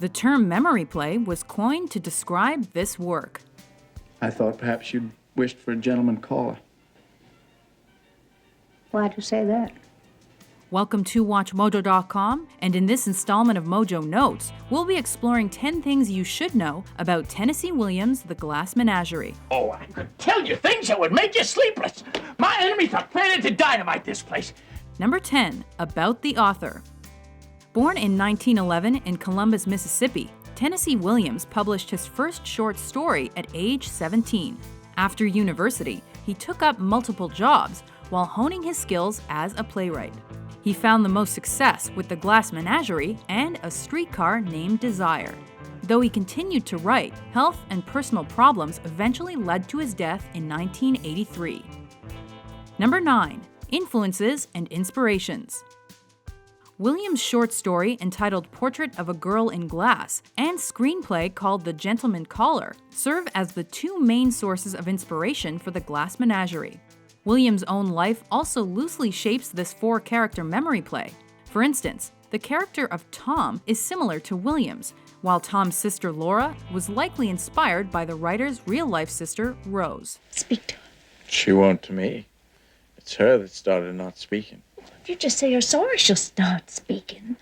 The term memory play was coined to describe this work. I thought perhaps you'd wished for a gentleman caller. Why'd you say that? Welcome to WatchMojo.com, and in this installment of Mojo Notes, we'll be exploring 10 things you should know about Tennessee Williams' The Glass Menagerie. Oh, I could tell you things that would make you sleepless. My enemies are planning to dynamite this place. Number 10, about the author. Born in 1911 in Columbus, Mississippi, Tennessee Williams published his first short story at age 17. After university, he took up multiple jobs while honing his skills as a playwright. He found the most success with The Glass Menagerie and A Streetcar Named Desire. Though he continued to write, health and personal problems eventually led to his death in 1983. Number 9. Influences and inspirations. Williams' short story entitled Portrait of a Girl in Glass and screenplay called The Gentleman Caller serve as the two main sources of inspiration for The Glass Menagerie. Williams' own life also loosely shapes this four-character memory play. For instance, the character of Tom is similar to Williams, while Tom's sister Laura was likely inspired by the writer's real-life sister, Rose. Speak to her. She won't to me. It's her that started not speaking. If you just say you're sorry, she'll start speaking.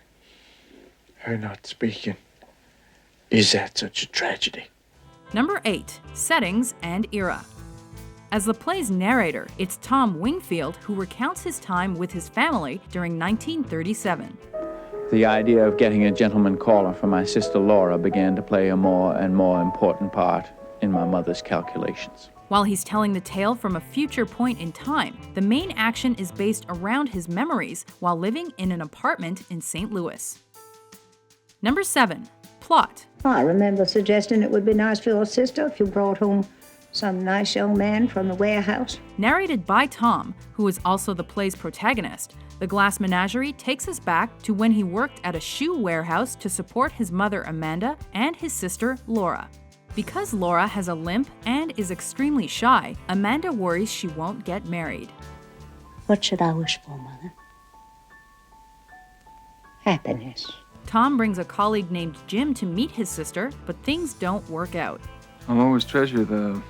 Her not speaking. Is that such a tragedy? Number 8. Settings and era. As the play's narrator, it's Tom Wingfield who recounts his time with his family during 1937. The idea of getting a gentleman caller for my sister Laura began to play a more and more important part in my mother's calculations. While he's telling the tale from a future point in time, the main action is based around his memories while living in an apartment in St. Louis. Number 7. Plot. I remember suggesting it would be nice for your sister if you brought home some nice young man from the warehouse. Narrated by Tom, who is also the play's protagonist, The Glass Menagerie takes us back to when he worked at a shoe warehouse to support his mother Amanda and his sister Laura. Because Laura has a limp and is extremely shy, Amanda worries she won't get married. What should I wish for, Mother? Happiness. Tom brings a colleague named Jim to meet his sister, but things don't work out. I'll always treasure the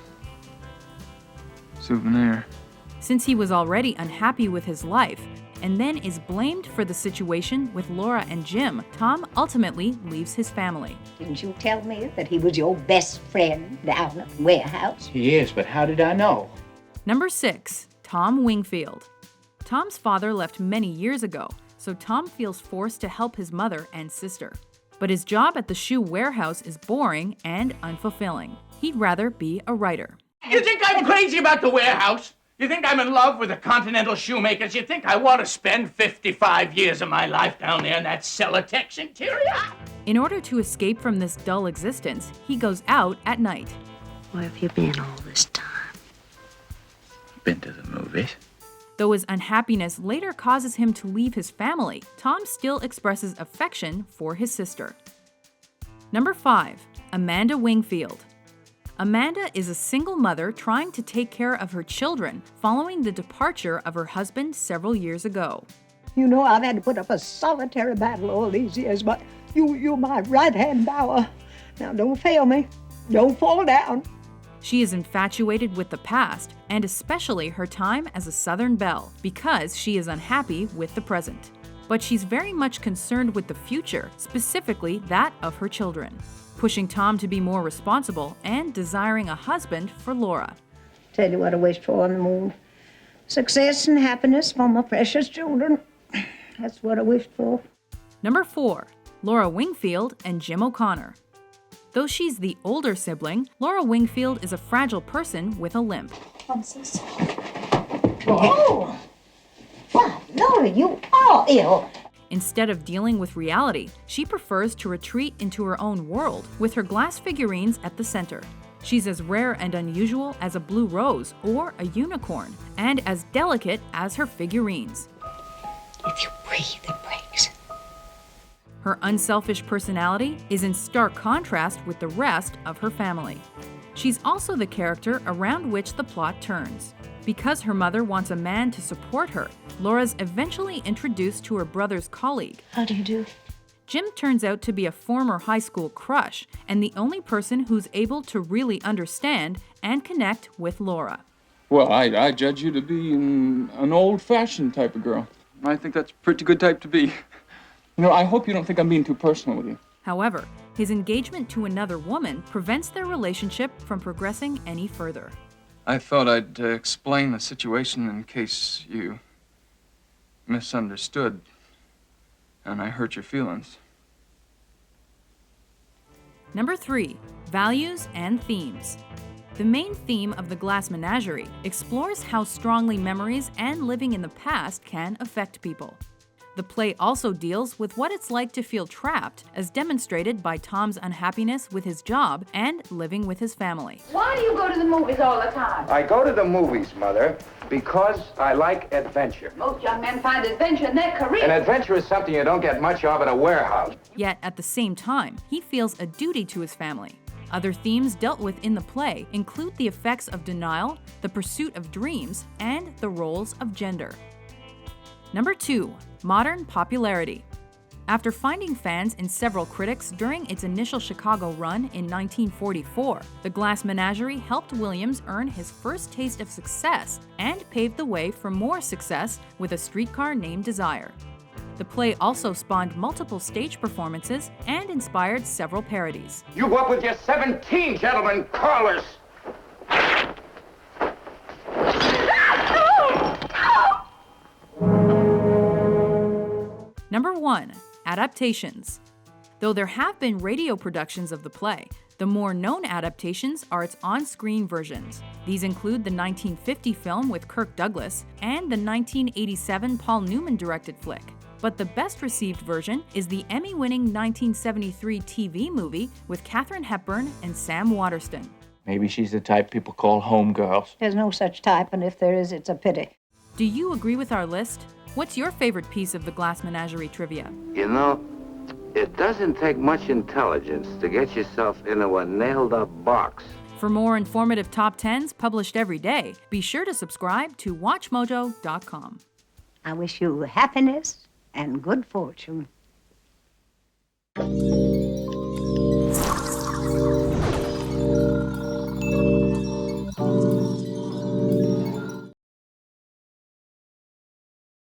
souvenir. Since he was already unhappy with his life, and then is blamed for the situation with Laura and Jim, Tom ultimately leaves his family. Didn't you tell me that he was your best friend down at the warehouse? He is, but how did I know? Number 6. Tom Wingfield. Tom's father left many years ago, so Tom feels forced to help his mother and sister. But his job at the shoe warehouse is boring and unfulfilling. He'd rather be a writer. You think I'm crazy about the warehouse? You think I'm in love with the Continental shoemakers? You think I want to spend 55 years of my life down there in that Celotex interior? In order to escape from this dull existence, he goes out at night. Where have you been all this time? Been to the movies? Though his unhappiness later causes him to leave his family, Tom still expresses affection for his sister. Number 5. Amanda Wingfield. Amanda is a single mother trying to take care of her children following the departure of her husband several years ago. You know, I've had to put up a solitary battle all these years, but you're my right-hand power. Now, don't fail me. Don't fall down. She is infatuated with the past, and especially her time as a Southern belle, because she is unhappy with the present. But she's very much concerned with the future, specifically that of her children, pushing Tom to be more responsible and desiring a husband for Laura. Tell you what I wished for on the moon. Success and happiness for my precious children. That's what I wished for. Number 4. Laura Wingfield and Jim O'Connor. Though she's the older sibling, Laura Wingfield is a fragile person with a limp. Francis. Oh! Why, Laura, you are ill. Instead of dealing with reality, she prefers to retreat into her own world with her glass figurines at the center. She's as rare and unusual as a blue rose or a unicorn, and as delicate as her figurines. If you breathe, it breaks. Her unselfish personality is in stark contrast with the rest of her family. She's also the character around which the plot turns. Because her mother wants a man to support her, Laura's eventually introduced to her brother's colleague. How do you do? Jim turns out to be a former high school crush and the only person who's able to really understand and connect with Laura. Well, I judge you to be an old-fashioned type of girl. I think that's a pretty good type to be. You know, I hope you don't think I'm being too personal with you. However, his engagement to another woman prevents their relationship from progressing any further. I thought I'd explain the situation in case you misunderstood and I hurt your feelings. Number 3, values and themes. The main theme of the Glass Menagerie explores how strongly memories and living in the past can affect people. The play also deals with what it's like to feel trapped, as demonstrated by Tom's unhappiness with his job and living with his family. Why do you go to the movies all the time? I go to the movies, Mother, because I like adventure. Most young men find adventure in their career. And adventure is something you don't get much of at a warehouse. Yet, at the same time, he feels a duty to his family. Other themes dealt with in the play include the effects of denial, the pursuit of dreams, and the roles of gender. Number 2, modern popularity. After finding fans in several critics during its initial Chicago run in 1944, the Glass Menagerie helped Williams earn his first taste of success and paved the way for more success with A Streetcar Named Desire. The play also spawned multiple stage performances and inspired several parodies. You go up with your 17 gentlemen callers. Number 1, Adaptations. Though there have been radio productions of the play, the more known adaptations are its on-screen versions. These include the 1950 film with Kirk Douglas and the 1987 Paul Newman-directed flick. But the best-received version is the Emmy-winning 1973 TV movie with Katharine Hepburn and Sam Waterston. Maybe she's the type people call homegirls. There's no such type, and if there is, it's a pity. Do you agree with our list? What's your favorite piece of the Glass Menagerie trivia? You know, it doesn't take much intelligence to get yourself into a nailed-up box. For more informative top 10s published every day, be sure to subscribe to WatchMojo.com. I wish you happiness and good fortune.